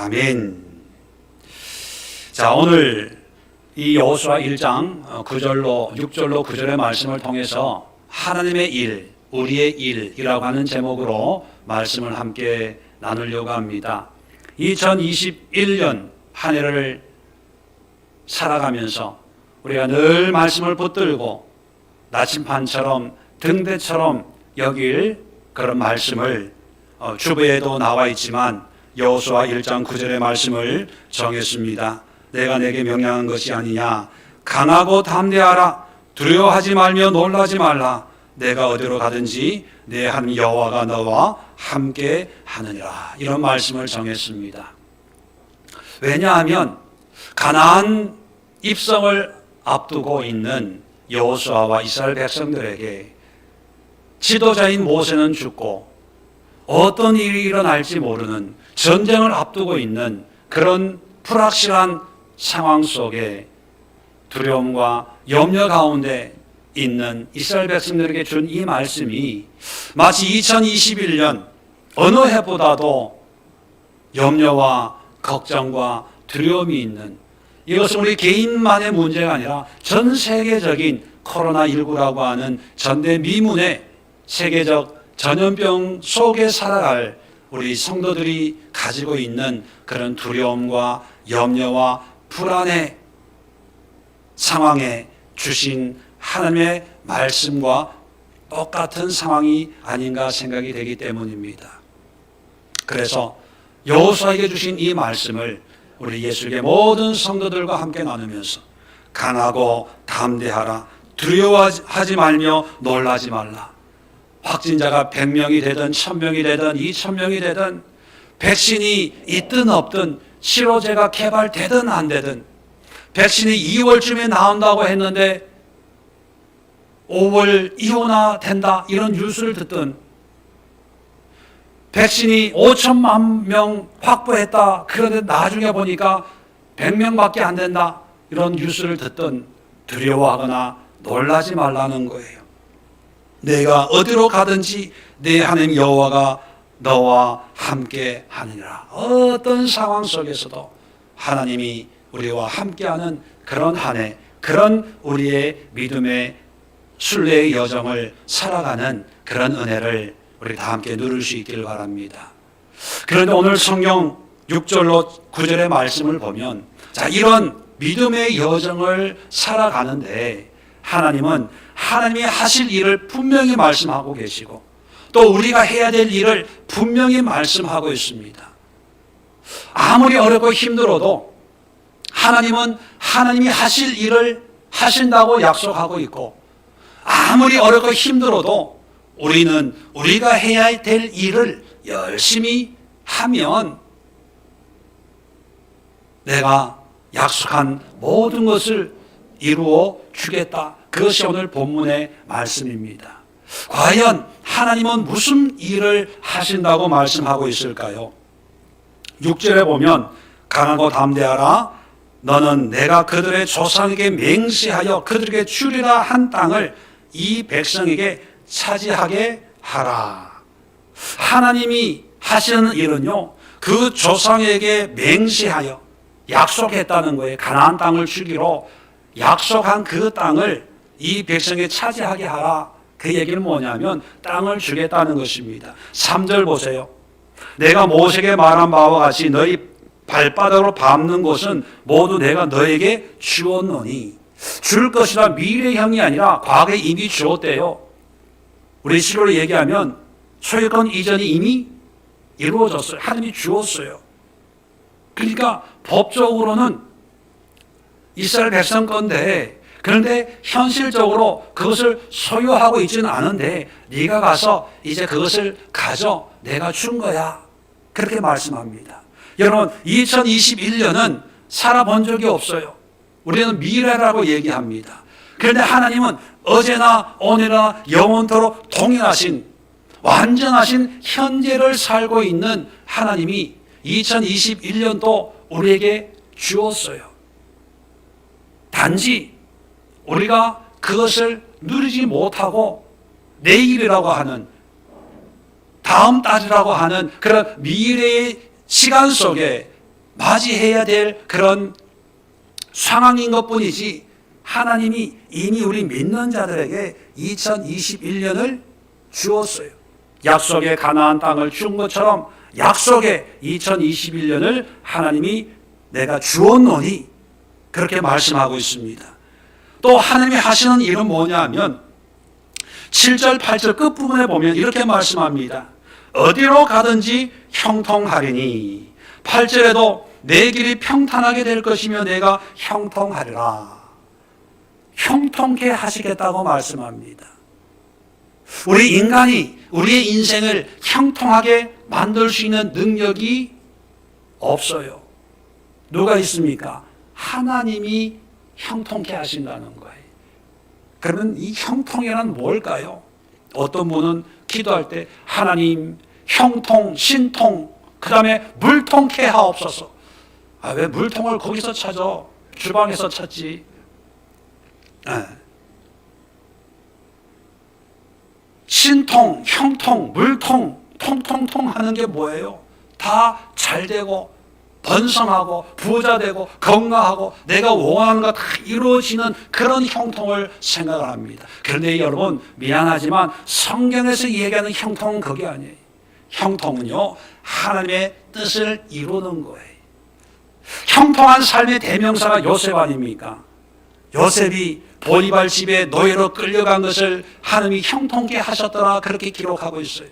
아멘. 자, 오늘 이 여호수아 1장 9절로 6절로 9절의 말씀을 통해서 하나님의 일, 우리의 일이라고 하는 제목으로 말씀을 함께 나누려고 합니다. 2021년 한 해를 살아가면서 우리가 늘 말씀을 붙들고 나침반처럼 등대처럼 여길 그런 말씀을 주부에도 나와 있지만 여호수아 1장 9절의 말씀을 정했습니다. 내가 내게 명령한 것이 아니냐. 강하고 담대하라. 두려워하지 말며 놀라지 말라. 내가 어디로 가든지 내 하나님 여호와가 너와 함께 하느니라. 이런 말씀을 정했습니다. 왜냐하면 가나안 입성을 앞두고 있는 여호수아와 이스라엘 백성들에게 지도자인 모세는 죽고 어떤 일이 일어날지 모르는 전쟁을 앞두고 있는 그런 불확실한 상황 속에 두려움과 염려 가운데 있는 이스라엘 백성들에게 준 이 말씀이 마치 2021년 어느 해보다도 염려와 걱정과 두려움이 있는, 이것은 우리 개인만의 문제가 아니라 전 세계적인 코로나19라고 하는 전대미문의 세계적 전염병 속에 살아갈 우리 성도들이 가지고 있는 그런 두려움과 염려와 불안의 상황에 주신 하나님의 말씀과 똑같은 상황이 아닌가 생각이 되기 때문입니다. 그래서 여호수아에게 주신 이 말씀을 우리 예수의 모든 성도들과 함께 나누면서 강하고 담대하라. 두려워하지 말며 놀라지 말라. 확진자가 100명이 되든 1000명이 되든 2000명이 되든 백신이 있든 없든 치료제가 개발되든 안 되든 백신이 2월쯤에 나온다고 했는데 5월 이후나 된다 이런 뉴스를 듣든 백신이 5천만 명 확보했다 그런데 나중에 보니까 100명밖에 안 된다 이런 뉴스를 듣든 두려워하거나 놀라지 말라는 거예요. 내가 어디로 가든지 내 하나님 여호와가 너와 함께 하느니라. 어떤 상황 속에서도 하나님이 우리와 함께하는 그런 한 해, 그런 우리의 믿음의 순례의 여정을 살아가는 그런 은혜를 우리 다 함께 누릴 수 있기를 바랍니다. 그런데 오늘 성경 6절로 9절의 말씀을 보면 자, 이런 믿음의 여정을 살아가는데 하나님은 하나님이 하실 일을 분명히 말씀하고 계시고 또 우리가 해야 될 일을 분명히 말씀하고 있습니다. 아무리 어렵고 힘들어도 하나님은 하나님이 하실 일을 하신다고 약속하고 있고 아무리 어렵고 힘들어도 우리는 우리가 해야 될 일을 열심히 하면 내가 약속한 모든 것을 이루어 주겠다. 그것이 오늘 본문의 말씀입니다. 과연 하나님은 무슨 일을 하신다고 말씀하고 있을까요? 6절에 보면 강하고 담대하라. 너는 내가 그들의 조상에게 맹세하여 그들에게 주리라 한 땅을 이 백성에게 차지하게 하라. 하나님이 하시는 일은요, 그 조상에게 맹세하여 약속했다는 거예요. 가나안 땅을 주기로 약속한 그 땅을 이 백성에게 차지하게 하라. 그 얘기는 뭐냐면 땅을 주겠다는 것입니다. 3절 보세요. 내가 모세에게 말한 바와 같이 너희 발바닥으로 밟는 곳은 모두 내가 너에게 주었노니. 줄 것이라 미래형이 아니라 과거에 이미 주었대요. 우리 식으로 얘기하면 소유권 이전이 이미 이루어졌어요. 하나님이 주었어요. 그러니까 법적으로는 이스라엘 백성 건데 그런데 현실적으로 그것을 소유하고 있지는 않은데 네가 가서 이제 그것을 가져 내가 준 거야. 그렇게 말씀합니다. 여러분 2021년은 살아본 적이 없어요. 우리는 미래라고 얘기합니다. 그런데 하나님은 어제나 오늘이나 영원토록 동일하신 완전하신 현재를 살고 있는 하나님이 2021년도 우리에게 주었어요. 단지 우리가 그것을 누리지 못하고 내일이라고 하는 다음 달이라고 하는 그런 미래의 시간 속에 맞이해야 될 그런 상황인 것뿐이지, 하나님이 이미 우리 믿는 자들에게 2021년을 주었어요. 약속의 가나안 땅을 준 것처럼 약속의 2021년을 하나님이 내가 주었노니 그렇게 말씀하고 있습니다. 또 하나님이 하시는 일은 뭐냐면 7절 8절 끝부분에 보면 이렇게 말씀합니다. 어디로 가든지 형통하리니, 8절에도 내 길이 평탄하게 될 것이며 내가 형통하리라. 형통케 하시겠다고 말씀합니다. 우리 인간이 우리의 인생을 형통하게 만들 수 있는 능력이 없어요. 누가 있습니까? 하나님이 형통케 하신다는 거예요. 그러면 이 형통이란 뭘까요? 어떤 분은 기도할 때 하나님 형통, 신통, 그 다음에 물통케 하옵소서. 왜 물통을 거기서 찾아? 주방에서 찾지. 신통, 형통, 물통, 통통통 하는 게 뭐예요? 다 잘되고 번성하고 부자되고 건강하고 내가 원하는 거 다 이루어지는 그런 형통을 생각을 합니다. 그런데 여러분, 미안하지만 성경에서 얘기하는 형통은 그게 아니에요. 형통은요, 하나님의 뜻을 이루는 거예요. 형통한 삶의 대명사가 요셉 아닙니까? 요셉이 보디발 집에 노예로 끌려간 것을 하나님이 형통케 하셨더라, 그렇게 기록하고 있어요.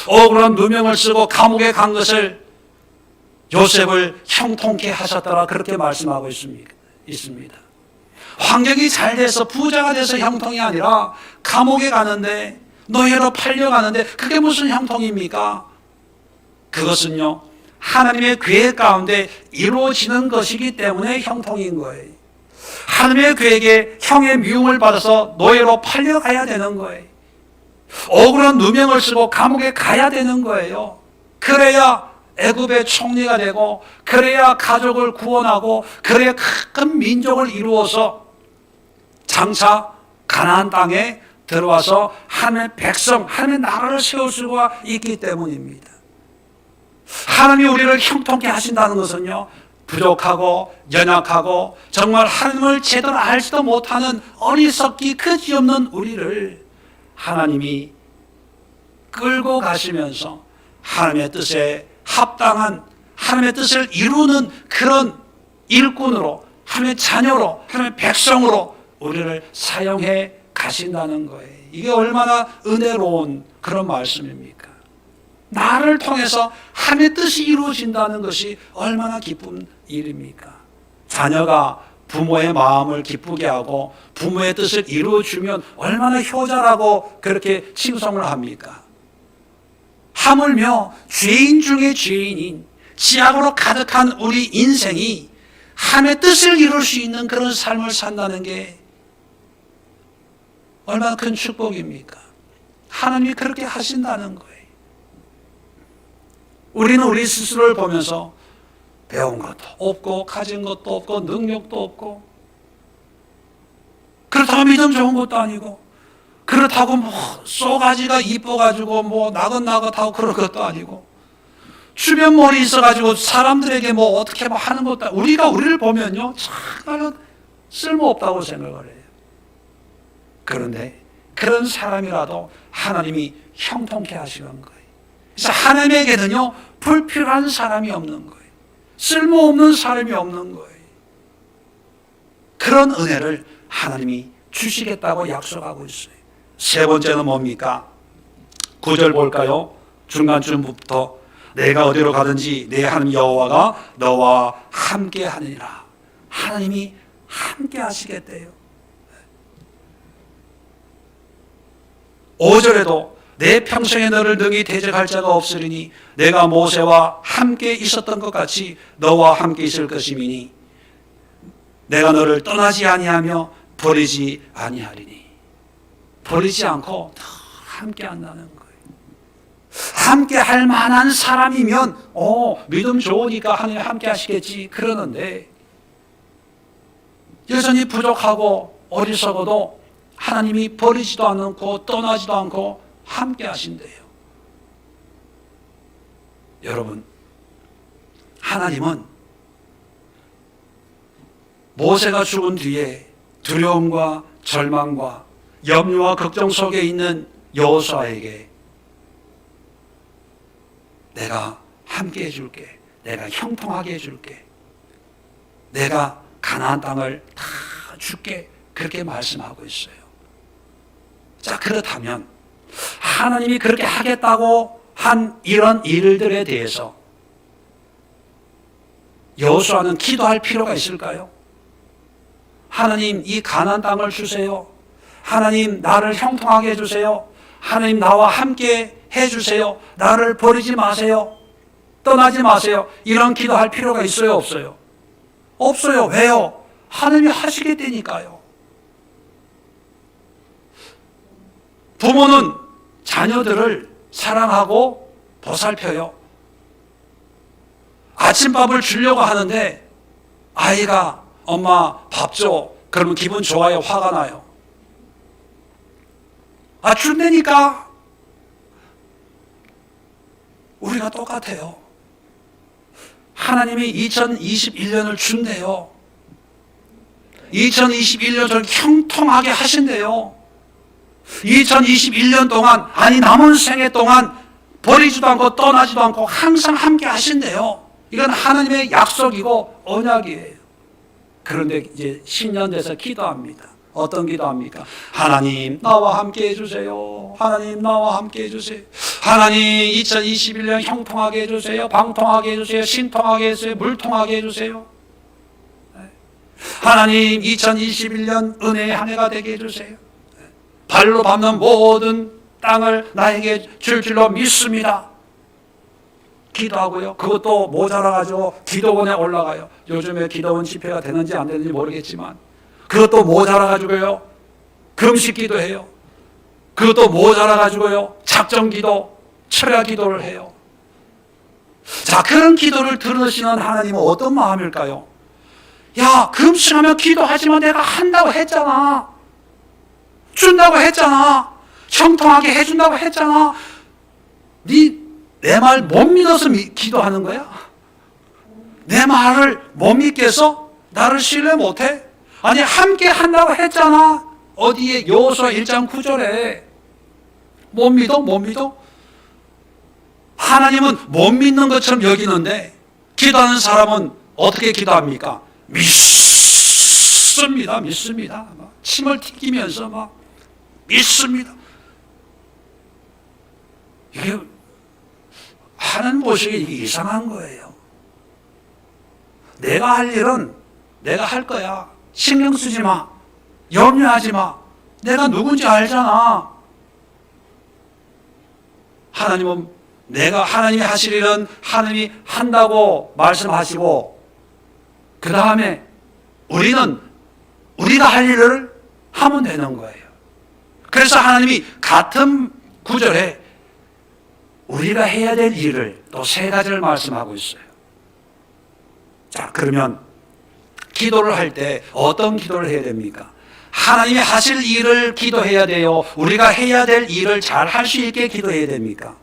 억울한 누명을 쓰고 감옥에 간 것을 요셉을 형통케 하셨더라, 그렇게 말씀하고 있습니다. 환경이 잘 돼서 부자가 돼서 형통이 아니라 감옥에 가는데, 노예로 팔려가는데 그게 무슨 형통입니까? 그것은요, 하나님의 계획 가운데 이루어지는 것이기 때문에 형통인 거예요. 하나님의 계획에 형의 미움을 받아서 노예로 팔려가야 되는 거예요. 억울한 누명을 쓰고 감옥에 가야 되는 거예요. 그래야 애굽의 총리가 되고, 그래야 가족을 구원하고, 그래야 큰 민족을 이루어서 장차 가나안 땅에 들어와서 하나님의 백성, 하나님의 나라를 세울 수가 있기 때문입니다. 하나님이 우리를 형통케 하신다는 것은요, 부족하고 연약하고 정말 하나님을 제대로 알지도 못하는 어리석기 그지없는 우리를 하나님이 끌고 가시면서 하나님의 뜻에 합당한, 하나님의 뜻을 이루는 그런 일꾼으로, 하나님의 자녀로, 하나님의 백성으로 우리를 사용해 가신다는 거예요. 이게 얼마나 은혜로운 그런 말씀입니까? 나를 통해서 하나님의 뜻이 이루어진다는 것이 얼마나 기쁜 일입니까? 자녀가 부모의 마음을 기쁘게 하고 부모의 뜻을 이루어주면 얼마나 효자라고 그렇게 칭송을 합니까? 하물며 죄인 중에 죄인인, 지악으로 가득한 우리 인생이 하나님의 뜻을 이룰 수 있는 그런 삶을 산다는 게 얼마나 큰 축복입니까? 하나님이 그렇게 하신다는 거예요. 우리는 우리 스스로를 보면서 배운 것도 없고 가진 것도 없고 능력도 없고, 그렇다고 믿음 좋은 것도 아니고, 그렇다고 뭐 쏘가지가 이뻐가지고 뭐 나긋나긋하고 그런 것도 아니고, 주변 머리 있어가지고 사람들에게 뭐 어떻게 뭐 하는 것도 아니고, 우리가 우리를 보면요 참 쓸모없다고 생각을 해요. 그런데 그런 사람이라도 하나님이 형통케 하시는 거예요. 그래서 하나님에게는요 불필요한 사람이 없는 거예요. 쓸모없는 사람이 없는 거예요. 그런 은혜를 하나님이 주시겠다고 약속하고 있어요. 세 번째는 뭡니까? 9절 볼까요? 중간쯤부터 내가 어디로 가든지 내 하나님 여호와가 너와 함께 하느니라. 하나님이 함께 하시겠대요. 5절에도 내 평생에 너를 능히 대적할 자가 없으리니 내가 모세와 함께 있었던 것 같이 너와 함께 있을 것이니 내가 너를 떠나지 아니하며 버리지 아니하리니. 버리지 않고 늘 함께 한다는 거예요. 함께 할 만한 사람이면 믿음 좋으니까 하나님 함께 하시겠지 그러는데, 여전히 부족하고 어리석어도 하나님이 버리지도 않고 떠나지도 않고 함께 하신대요. 여러분, 하나님은 모세가 죽은 뒤에 두려움과 절망과 염려와 걱정 속에 있는 여호수아에게 내가 함께 해줄게, 내가 형통하게 해줄게, 내가 가나안 땅을 다 줄게, 그렇게 말씀하고 있어요. 자, 그렇다면 하나님이 그렇게 하겠다고 한 이런 일들에 대해서 여호수아는 기도할 필요가 있을까요? 하나님, 이 가나안 땅을 주세요. 하나님, 나를 형통하게 해주세요. 하나님, 나와 함께 해주세요. 나를 버리지 마세요. 떠나지 마세요. 이런 기도할 필요가 있어요, 없어요? 없어요. 왜요? 하나님이 하시겠다니까요. 부모는 자녀들을 사랑하고 보살펴요. 아침밥을 주려고 하는데 아이가 엄마 밥 줘. 그러면 기분 좋아요? 화가 나요? 준다니까. 우리가 똑같아요. 하나님이 2021년을 준대요. 2021년을 형통하게 하신대요. 2021년 동안, 아니 남은 생애 동안 버리지도 않고 떠나지도 않고 항상 함께 하신대요. 이건 하나님의 약속이고 언약이에요. 그런데 이제 신년 돼서 기도합니다. 어떤 기도합니까? 하나님, 나와 함께 해주세요. 하나님, 나와 함께 해주세요. 하나님, 2021년 형통하게 해주세요. 방통하게 해주세요. 신통하게 해주세요. 물통하게 해주세요. 하나님, 2021년 은혜의 한 해가 되게 해주세요. 발로 밟는 모든 땅을 나에게 줄 줄로 믿습니다. 기도하고요. 그것도 모자라가지고 기도원에 올라가요. 요즘에 기도원 집회가 되는지 안 되는지 모르겠지만 그것도 모자라가지고요. 금식 기도해요. 그것도 모자라가지고요. 작정 기도, 철야 기도를 해요. 자, 그런 기도를 들으시는 하나님은 어떤 마음일까요? 야, 금식하면 기도하지만 내가 한다고 했잖아. 준다고 했잖아. 형통하게 해준다고 했잖아. 내 말 못 믿어서 기도하는 거야? 내 말을 못 믿겠어? 나를 신뢰 못해? 아니, 함께 한다고 했잖아. 어디에? 여호수아 1장 9절에. 못 믿어? 못 믿어? 하나님은 못 믿는 것처럼 여기는데 기도하는 사람은 어떻게 기도합니까? 믿습니다. 믿습니다. 막 침을 튀기면서 막 믿습니다. 이게 하나님 보시기에 이게 이상한 거예요. 내가 할 일은 내가 할 거야. 신경 쓰지 마. 염려하지 마. 내가 누군지 알잖아. 하나님은 내가 하나님이 하실 일은 하나님이 한다고 말씀하시고 그 다음에 우리가 할 일을 하면 되는 거예요. 그래서 하나님이 같은 구절에 우리가 해야 될 일을 또 세 가지를 말씀하고 있어요. 자, 그러면 기도를 할 때 어떤 기도를 해야 됩니까? 하나님이 하실 일을 기도해야 돼요? 우리가 해야 될 일을 잘 할 수 있게 기도해야 됩니까?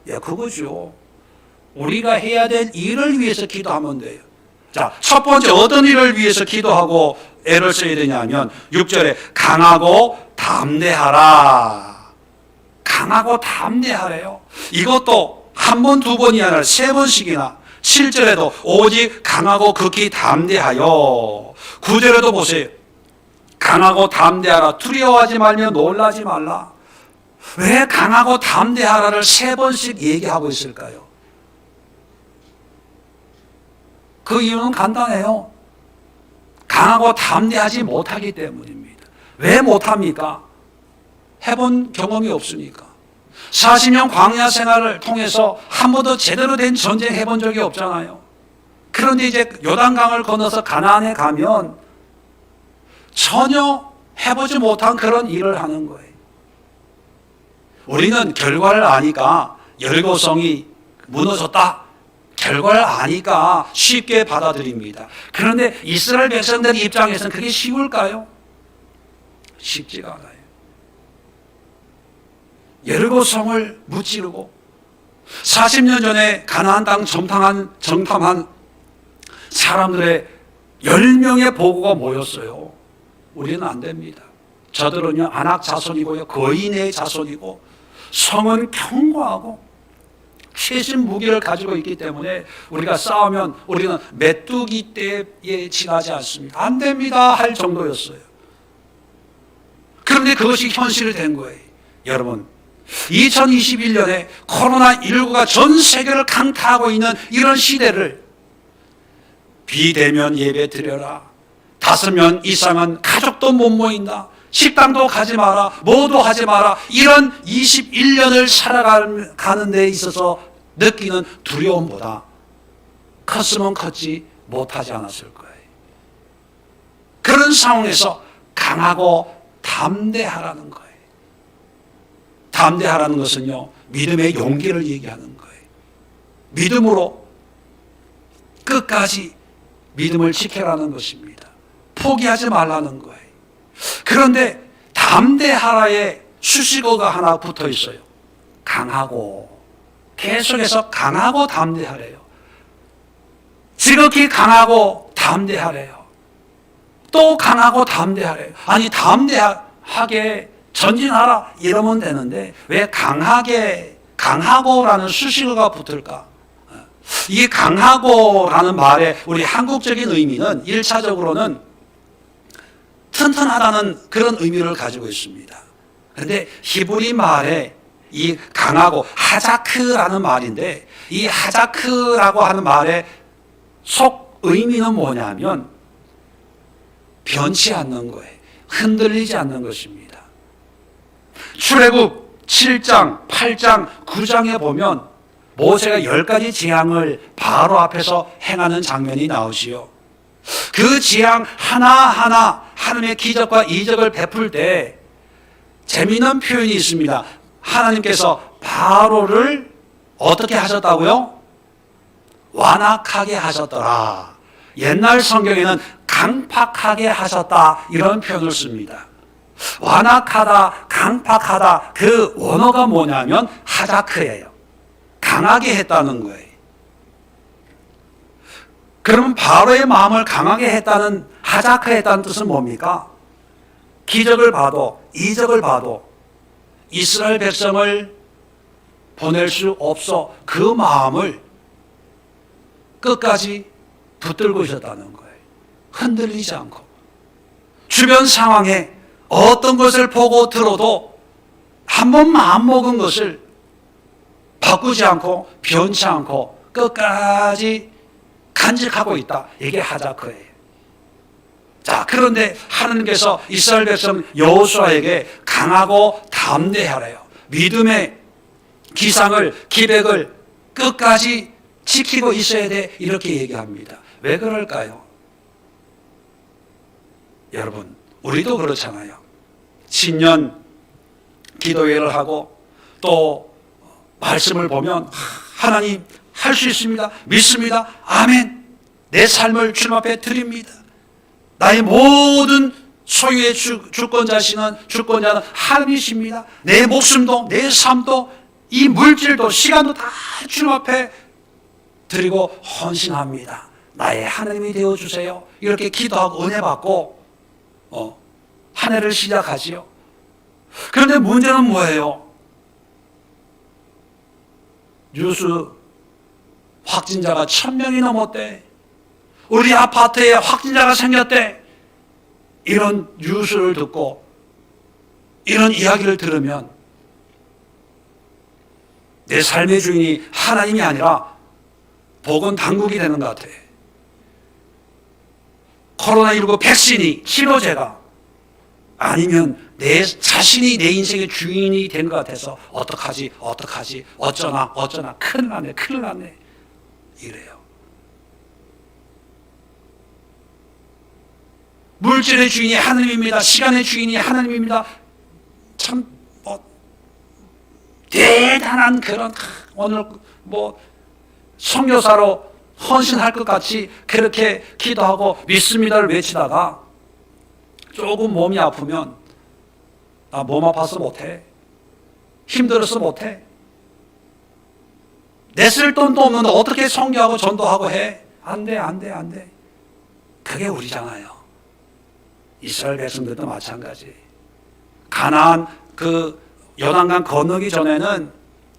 예, 그거죠. 우리가 해야 될 일을 위해서 기도하면 돼요. 자, 첫 번째 어떤 일을 위해서 기도하고 애를 써야 되냐면 6절에 강하고 담대하라. 강하고 담대하래요. 이것도 한 번, 두 번이 아니라 세 번씩이나 7절에도 오직 강하고 극히 담대하여 9절에도 보세요. 강하고 담대하라. 두려워하지 말며 놀라지 말라. 왜 강하고 담대하라를 세 번씩 얘기하고 있을까요? 그 이유는 간단해요. 강하고 담대하지 못하기 때문입니다. 왜 못합니까? 해본 경험이 없으니까. 40년 광야 생활을 통해서 한 번도 제대로 된 전쟁 해본 적이 없잖아요. 그런데 이제 요단강을 건너서 가나안에 가면 전혀 해보지 못한 그런 일을 하는 거예요. 우리는 결과를 아니까 여리고성이 무너졌다. 결과를 아니까 쉽게 받아들입니다. 그런데 이스라엘 백성들 입장에서는 그게 쉬울까요? 쉽지가 않아요. 여리고성을 무찌르고 40년 전에 가나안 땅 정탐한 사람들의 10명의 보고가 모였어요. 우리는 안 됩니다. 저들은요 안악 자손이고요 거인의 자손이고 성은 견고하고 최신 무기를 가지고 있기 때문에 우리가 싸우면 우리는 메뚜기 떼에 지나지 않습니다. 안 됩니다 할 정도였어요. 그런데 그것이 현실이 된 거예요. 여러분 2021년에 코로나19가 전 세계를 강타하고 있는 이런 시대를 비대면 예배 드려라, 5명 이상은 가족도 못 모인다, 식당도 가지 마라, 뭐도 하지 마라, 이런 21년을 살아가는 데 있어서 느끼는 두려움보다 컸으면 컸지 못하지 않았을 거예요. 그런 상황에서 강하고 담대하라는 거예요. 담대하라는 것은요 믿음의 용기를 얘기하는 거예요. 믿음으로 끝까지 믿음을 지켜라는 것입니다. 포기하지 말라는 거예요. 그런데 담대하라에 수식어가 하나 붙어 있어요. 강하고. 계속해서 강하고 담대하래요. 지극히 강하고 담대하래요. 또 강하고 담대하래요. 아니 담대하게 전진하라 이러면 되는데 왜 강하고라는 수식어가 붙을까? 이 강하고라는 말의 우리 한국적인 의미는 1차적으로는 튼튼하다는 그런 의미를 가지고 있습니다. 그런데 히브리 말에 이 강하고 하자크라는 말인데 이 하자크라고 하는 말의 속 의미는 뭐냐면 변치 않는 거예요. 흔들리지 않는 것입니다. 출애굽 7장, 8장, 9장에 보면 모세가 10가지 재앙을 바로 앞에서 행하는 장면이 나오지요. 그 재앙 하나하나 하나님의 기적과 이적을 베풀 때 재미있는 표현이 있습니다. 하나님께서 바로를 어떻게 하셨다고요? 완악하게 하셨더라. 옛날 성경에는 강팍하게 하셨다 이런 표현을 씁니다. 완악하다, 강팍하다 그 원어가 뭐냐면 하자크예요. 강하게 했다는 거예요. 그러면 바로의 마음을 강하게 했다는 하자크 했다는 뜻은 뭡니까? 기적을 봐도 이적을 봐도 이스라엘 백성을 보낼 수 없어 그 마음을 끝까지 붙들고 있었다는 거예요. 흔들리지 않고 주변 상황에 어떤 것을 보고 들어도 한 번 마음먹은 것을 바꾸지 않고 변치 않고 끝까지 간직하고 있다. 이게 하자크예요. 자, 그런데 하나님께서 이스라엘 백성 여호수아에게 강하고 담대하래요. 믿음의 기상을 기백을 끝까지 지키고 있어야 돼. 이렇게 얘기합니다. 왜 그럴까요? 여러분, 우리도 그렇잖아요. 신년 기도회를 하고 또 말씀을 보면 하나님 할 수 있습니다. 믿습니다. 아멘. 내 삶을 주님 앞에 드립니다. 나의 모든 소유의 주권자는 하나님이십니다. 내 목숨도 내 삶도 이 물질도 시간도 다 주님 앞에 드리고 헌신합니다. 나의 하나님이 되어주세요. 이렇게 기도하고 은혜 받고 한 해를 시작하지요. 그런데 문제는 뭐예요? 뉴스 확진자가 1000명이 넘었대. 우리 아파트에 확진자가 생겼대. 이런 뉴스를 듣고 이런 이야기를 들으면 내 삶의 주인이 하나님이 아니라 보건당국이 되는 것 같아. 코로나19 백신이 치료제가 아니면 내 자신이 내 인생의 주인이 된 것 같아서 어떡하지 어쩌나 큰일 났네 이래요. 물질의 주인이 하나님입니다. 시간의 주인이 하나님입니다. 참 대단한 그런 오늘 선교사로 헌신할 것 같이 그렇게 기도하고 믿습니다를 외치다가 조금 몸이 아프면 나 몸 아파서 못해. 힘들어서 못해. 내 쓸 돈도 없는데 어떻게 선교하고 전도하고 해? 안 돼. 그게 우리잖아요. 이스라엘 백성들도 마찬가지. 가나안 그 요단강 건너기 전에는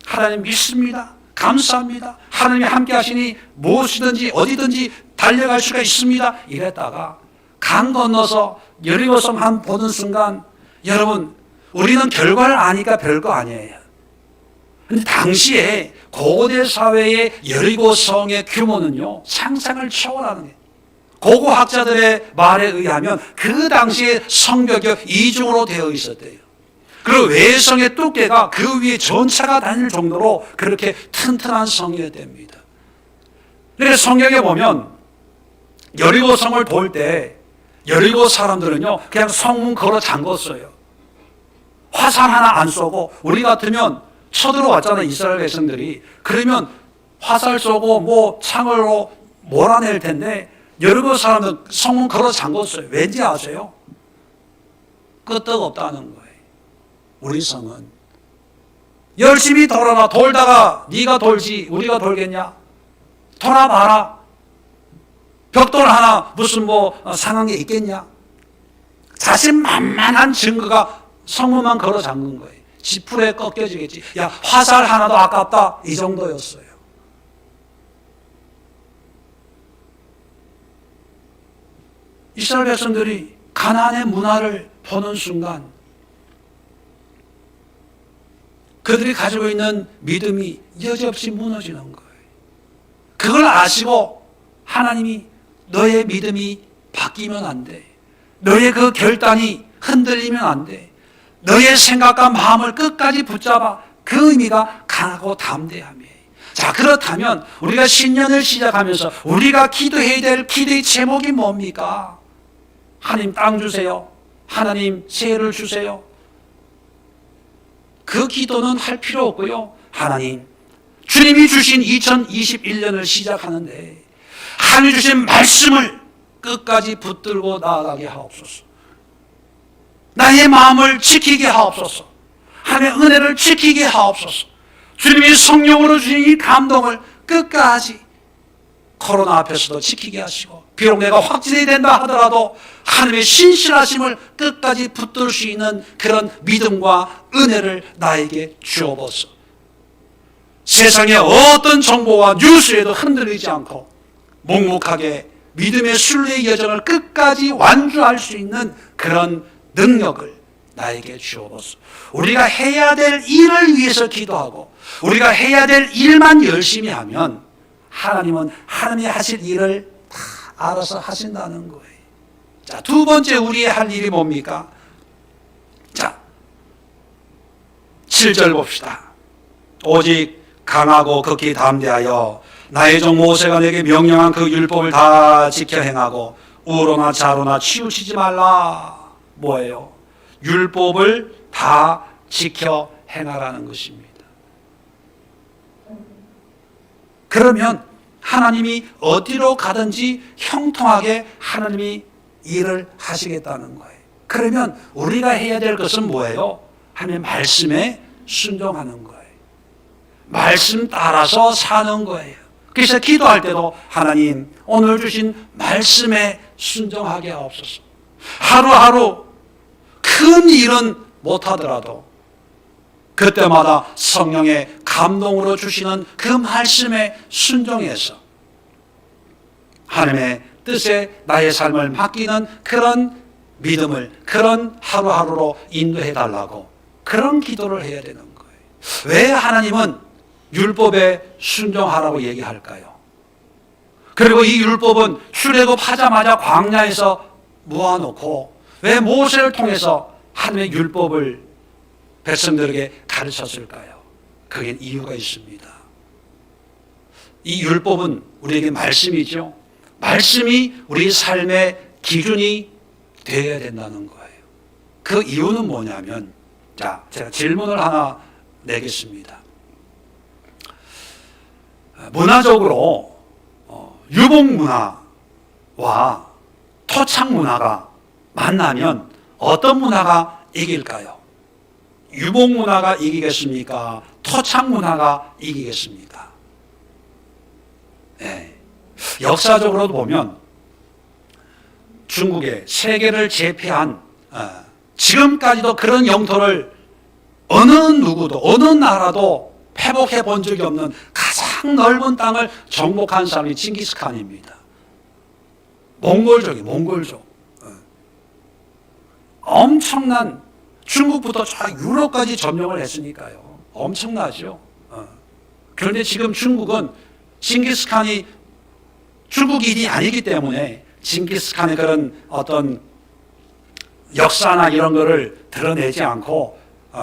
하나님 믿습니다. 감사합니다. 하나님이 함께 하시니 무엇이든지 어디든지 달려갈 수가 있습니다. 이랬다가 강 건너서 여리고성 한 보는 순간, 여러분, 우리는 결과를 아니까 별거 아니에요. 근데 당시에 고대 사회의 여리고성의 규모는요, 상상을 초월하는 거예요. 고고학자들의 말에 의하면 그 당시에 성벽이 이중으로 되어 있었대요. 그리고 외성의 두께가 그 위에 전차가 다닐 정도로 그렇게 튼튼한 성이었답니다. 그래서 성경에 보면 여리고성을 돌 때 여리고 사람들은요, 그냥 성문 걸어 잠궜어요. 화살 하나 안 쏘고, 우리 같으면 쳐들어왔잖아요, 이스라엘 백성들이. 그러면 화살 쏘고 뭐 창으로 몰아낼 텐데, 여리고 사람들은 성문 걸어 잠궜어요. 왠지 아세요? 끄떡없다는 거예요. 우리 성은 열심히 돌아라. 돌다가 네가 돌지 우리가 돌겠냐? 돌아봐라. 벽돌 하나 무슨 뭐 상한 게 있겠냐? 자신만만한 증거가 성문만 걸어 잠근 거예요. 지푸레 꺾여지겠지. 야, 화살 하나도 아깝다. 이 정도였어요. 이스라엘 백성들이 가나안의 문화를 보는 순간 그들이 가지고 있는 믿음이 여지없이 무너지는 거예요. 그걸 아시고 하나님이 너의 믿음이 바뀌면 안 돼. 너의 그 결단이 흔들리면 안 돼. 너의 생각과 마음을 끝까지 붙잡아. 그 의미가 강하고 담대함이에요. 자, 그렇다면 우리가 신년을 시작하면서 우리가 기도해야 될 기도의 제목이 뭡니까? 하나님 땅 주세요. 하나님 새해를 주세요. 그 기도는 할 필요 없고요. 하나님, 주님이 주신 2021년을 시작하는데 하나님 주신 말씀을 끝까지 붙들고 나아가게 하옵소서. 나의 마음을 지키게 하옵소서. 하나님의 은혜를 지키게 하옵소서. 주님이 성령으로 주신 이 감동을 끝까지 코로나 앞에서도 지키게 하시고, 비록 내가 확진이 된다 하더라도 하나님의 신실하심을 끝까지 붙들 수 있는 그런 믿음과 은혜를 나에게 주옵소서. 세상의 어떤 정보와 뉴스에도 흔들리지 않고 묵묵하게 믿음의 순례의 여정을 끝까지 완주할 수 있는 그런 능력을 나에게 주옵소서. 우리가 해야 될 일을 위해서 기도하고 우리가 해야 될 일만 열심히 하면 하나님은 하나님이 하실 일을 다 알아서 하신다는 거예요. 자, 두 번째 우리의 할 일이 뭡니까? 자, 7절 봅시다. 오직 강하고 극히 담대하여 나의 종 모세가 내게 명령한 그 율법을 다 지켜 행하고 우로나 좌로나 치우치지 말라. 뭐예요? 율법을 다 지켜 행하라는 것입니다. 그러면 하나님이 어디로 가든지 형통하게 하나님이 일을 하시겠다는 거예요. 그러면 우리가 해야 될 것은 뭐예요? 하나님의 말씀에 순종하는 거예요. 말씀 따라서 사는 거예요. 그래서 기도할 때도 하나님 오늘 주신 말씀에 순종하게 하옵소서. 하루하루 큰 일은 못하더라도 그때마다 성령의 감동으로 주시는 그 말씀에 순종해서 하나님의 뜻에 나의 삶을 맡기는 그런 믿음을, 그런 하루하루로 인도해 달라고 그런 기도를 해야 되는 거예요. 왜 하나님은 율법에 순종하라고 얘기할까요? 그리고 이 율법은 출애굽하자마자 광야에서 모아놓고 왜 모세를 통해서 하나님의 율법을 백성들에게 가르쳤을까요? 그게 이유가 있습니다. 이 율법은 우리에게 말씀이죠. 말씀이 우리 삶의 기준이 되어야 된다는 거예요. 그 이유는 뭐냐면, 자, 제가 질문을 하나 내겠습니다. 문화적으로 유목 문화와 토착 문화가 만나면 어떤 문화가 이길까요? 유목 문화가 이기겠습니까? 토착 문화가 이기겠습니까? 네. 역사적으로도 보면 중국에 세계를 제패한 지금까지도 그런 영토를 어느 누구도 어느 나라도 회복해 본 적이 없는 가장 넓은 땅을 정복한 사람이 징기스칸입니다. 몽골족. 엄청난 중국부터 저 유럽까지 점령을 했으니까요. 엄청나죠. 그런데 지금 중국은 징기스칸이 중국인이 아니기 때문에 징기스칸의 그런 어떤 역사나 이런 거를 드러내지 않고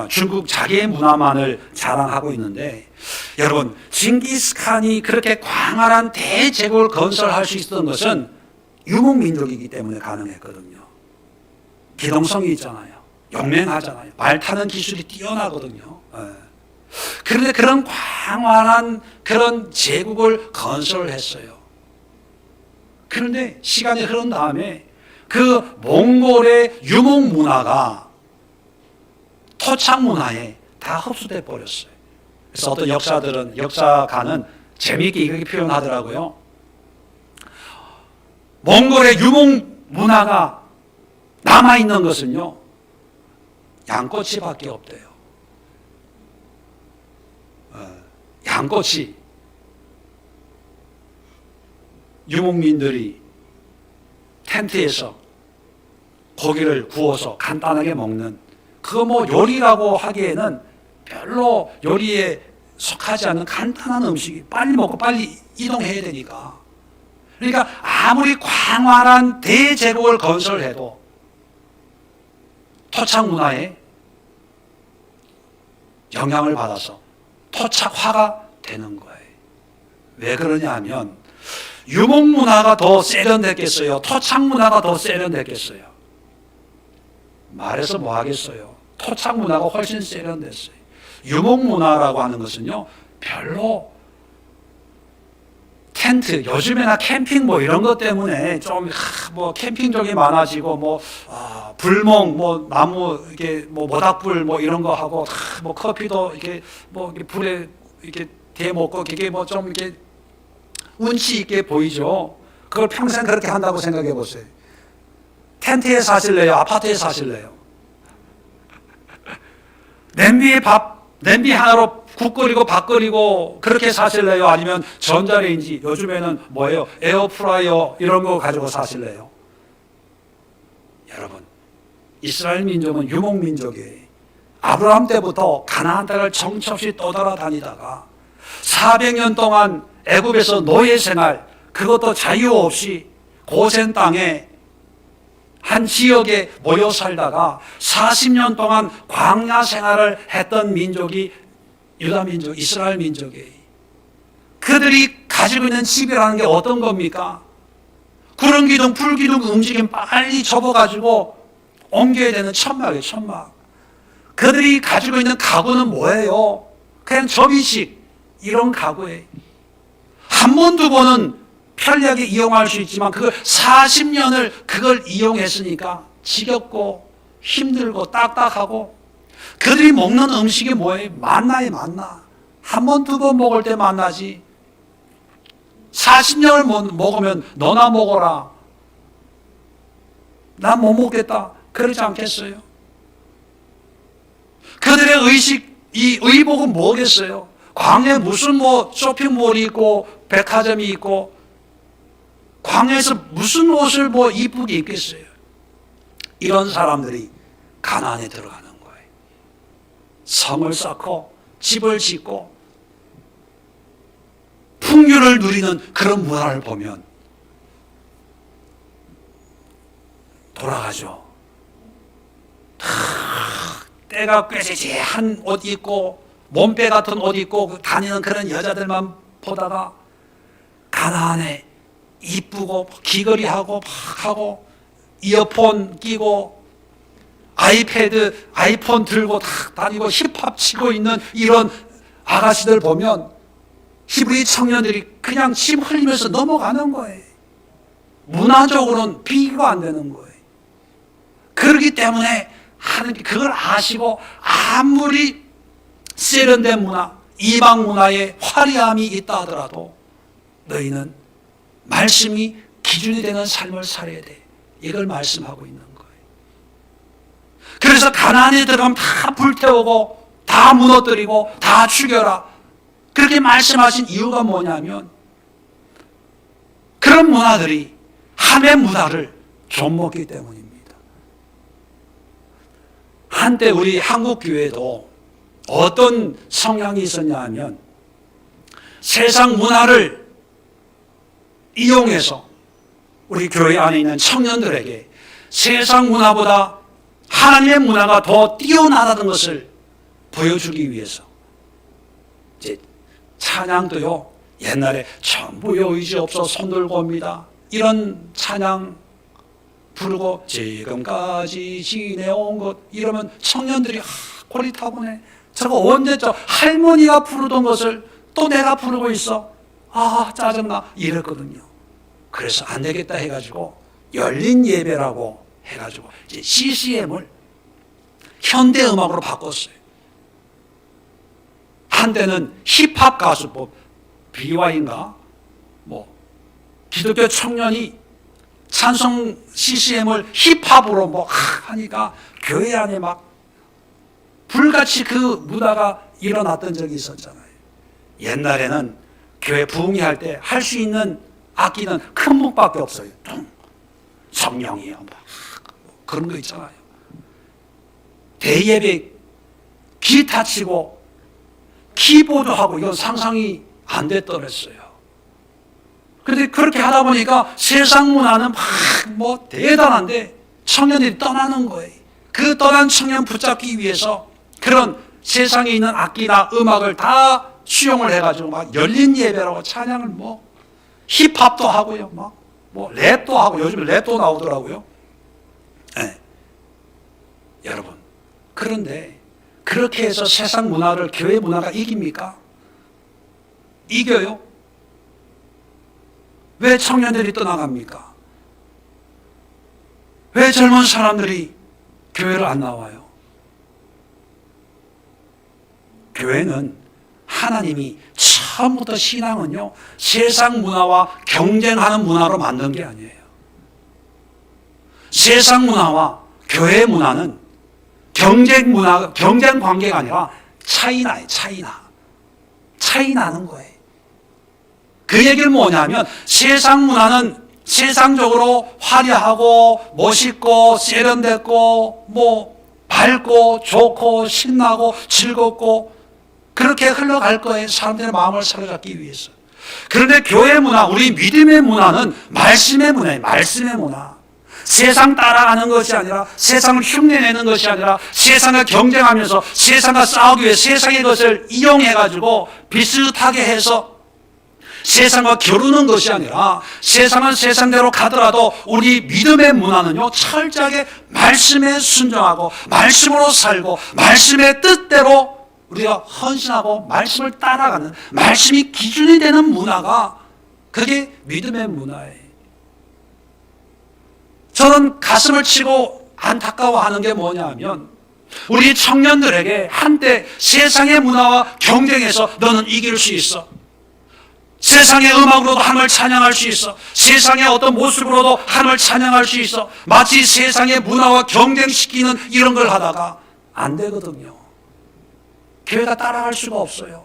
중국 자기의 문화만을 자랑하고 있는데, 여러분, 징기스칸이 그렇게 광활한 대제국을 건설할 수 있었던 것은 유목민족이기 때문에 가능했거든요. 기동성이 있잖아요. 용맹하잖아요. 말 타는 기술이 뛰어나거든요. 그런데 그런 광활한 그런 제국을 건설했어요. 그런데 시간이 흐른 다음에 그 몽골의 유목 문화가 토착 문화에 다 흡수돼 버렸어요. 그래서 어떤 역사가는 재미있게 이렇게 표현하더라고요. 몽골의 유목 문화가 남아있는 것은요, 양꼬치밖에 없대요. 양꼬치. 유목민들이 텐트에서 고기를 구워서 간단하게 먹는, 그거 뭐 요리라고 하기에는 별로 요리에 속하지 않는 간단한 음식이, 빨리 먹고 빨리 이동해야 되니까. 그러니까 아무리 광활한 대제국을 건설해도 토착 문화에 영향을 받아서 토착화가 되는 거예요. 왜 그러냐 하면 유목 문화가 더 세련됐겠어요? 토착 문화가 더 세련됐겠어요? 말해서 뭐 하겠어요? 토착 문화가 훨씬 세련됐어요. 유목 문화라고 하는 것은요, 별로 텐트, 요즘에나 캠핑 뭐 이런 것 때문에 좀 뭐 캠핑족이 많아지고 불멍, 나무 이게 모닥불 이런 거 하고 커피도 이렇게 이렇게 불에 이렇게 대 먹고 이게 좀 이렇게 운치 있게 보이죠. 그걸 평생 그렇게 한다고 생각해 보세요. 텐트에 사실래요? 아파트에 사실래요? 냄비 하나로 국 끓이고 밥 끓이고 그렇게 사실래요? 아니면 전자레인지, 요즘에는 뭐예요? 에어프라이어 이런 거 가지고 사실래요? 여러분, 이스라엘 민족은 유목민족이에요. 아브라함 때부터 가나안 땅을 정처 없이 떠돌아다니다가 400년 동안 애굽에서 노예 생활, 그것도 자유 없이 고센 땅에 한 지역에 모여 살다가 40년 동안 광야 생활을 했던 민족이 유다 민족, 이스라엘 민족이에요. 그들이 가지고 있는 집이라는 게 어떤 겁니까? 구름 기둥, 불 기둥 움직임 빨리 접어가지고 옮겨야 되는 천막이에요, 천막. 그들이 가지고 있는 가구는 뭐예요? 그냥 접이식, 이런 가구예요. 한 번, 두 번은 편리하게 이용할 수 있지만 그걸 40년을 그걸 이용했으니까 지겹고 힘들고 딱딱하고, 그들이 먹는 음식이 뭐예요? 만나예요, 만나. 한 번, 두 번 먹을 때 만나지 40년을 먹으면 너나 먹어라, 난 못 먹겠다, 그러지 않겠어요? 그들의 의식, 이 의복은 뭐겠어요? 광야에 무슨 쇼핑몰이 있고 백화점이 있고 광야에서 무슨 옷을 이쁘게 입겠어요? 이런 사람들이 가나안에 들어가는 거예요. 성을 쌓고 집을 짓고 풍요를 누리는 그런 문화를 보면 돌아가죠. 때가 꾀지지한 옷 입고 몸빼 같은 옷 입고 다니는 그런 여자들만 보다가 가나안에 이쁘고 귀걸이하고 막 하고 이어폰 끼고 아이폰 들고 다 다니고 힙합 치고 있는 이런 아가씨들 보면 히브리 청년들이 그냥 침 흘리면서 넘어가는 거예요. 문화적으로는 비교가 안 되는 거예요. 그렇기 때문에 하나님께 그걸 아시고 아무리 세련된 문화, 이방 문화에 화려함이 있다 하더라도 너희는 말씀이 기준이 되는 삶을 살아야 돼. 이걸 말씀하고 있는 거예요. 그래서 가나안에 들어가면 다 불태우고 다 무너뜨리고 다 죽여라, 그렇게 말씀하신 이유가 뭐냐면 그런 문화들이 하나님의 문화를 좀먹기 때문입니다. 한때 우리 한국 교회도 어떤 성향이 있었냐 하면 세상 문화를 이용해서 우리 교회 안에 있는 청년들에게 세상 문화보다 하나님의 문화가 더 뛰어나다는 것을 보여주기 위해서 이제 찬양도요, 옛날에 전부여 의지 없어 손들고 옵니다, 이런 찬양 부르고 지금까지 지내온 것 이러면 청년들이 고리타분해, 저거 언제죠? 할머니가 부르던 것을 또 내가 부르고 있어, 짜증나, 이랬거든요. 그래서 안 되겠다 해가지고 열린 예배라고 해가지고 이제 CCM을 현대 음악으로 바꿨어요. 한때는 힙합 가수, BY인가 기독교 청년이 찬송 CCM을 힙합으로 하니까 교회 안에 막 불같이 그 문화가 일어났던 적이 있었잖아요. 옛날에는 교회 부흥회 때 할 수 있는 악기는 큰 목밖에 없어요. 성령이요, 그런 거 있잖아요. 대예배 기타 치고 키보드 하고 이건 상상이 안 됐더랬어요. 그런데 그렇게 하다 보니까 세상 문화는 대단한데 청년들이 떠나는 거예요. 그 떠난 청년 붙잡기 위해서 그런 세상에 있는 악기나 음악을 다 수용을 해가지고 막 열린 예배라고 찬양을 힙합도 하고요, 랩도 하고, 요즘 랩도 나오더라고요. 네. 여러분, 그런데 그렇게 해서 세상 문화를 교회 문화가 이깁니까? 이겨요? 왜 청년들이 떠나갑니까? 왜 젊은 사람들이 교회를 안 나와요? 교회는 하나님이 처음부터 신앙은요, 세상 문화와 경쟁하는 문화로 만든 게 아니에요. 세상 문화와 교회 문화는 경쟁 관계가 아니라 차이 나는 거예요. 그 얘기는 뭐냐면 세상 문화는 세상적으로 화려하고 멋있고 세련됐고 밝고 좋고 신나고 즐겁고 그렇게 흘러갈 거예요. 사람들의 마음을 사로잡기 위해서. 그런데 교회 문화, 우리 믿음의 문화는 말씀의 문화예요. 말씀의 문화. 세상 따라가는 것이 아니라, 세상을 흉내내는 것이 아니라, 세상과 경쟁하면서 세상과 싸우기 위해 세상의 것을 이용해가지고 비슷하게 해서 세상과 겨루는 것이 아니라, 세상은 세상대로 가더라도 우리 믿음의 문화는요, 철저하게 말씀에 순종하고 말씀으로 살고 말씀의 뜻대로 우리가 헌신하고 말씀을 따라가는, 말씀이 기준이 되는 문화가, 그게 믿음의 문화예요. 저는 가슴을 치고 안타까워하는 게 뭐냐면, 우리 청년들에게 한때 세상의 문화와 경쟁해서 너는 이길 수 있어, 세상의 음악으로도 하나님을 찬양할 수 있어, 세상의 어떤 모습으로도 하나님을 찬양할 수 있어, 마치 세상의 문화와 경쟁시키는 이런 걸 하다가 안 되거든요. 교회가 따라갈 수가 없어요.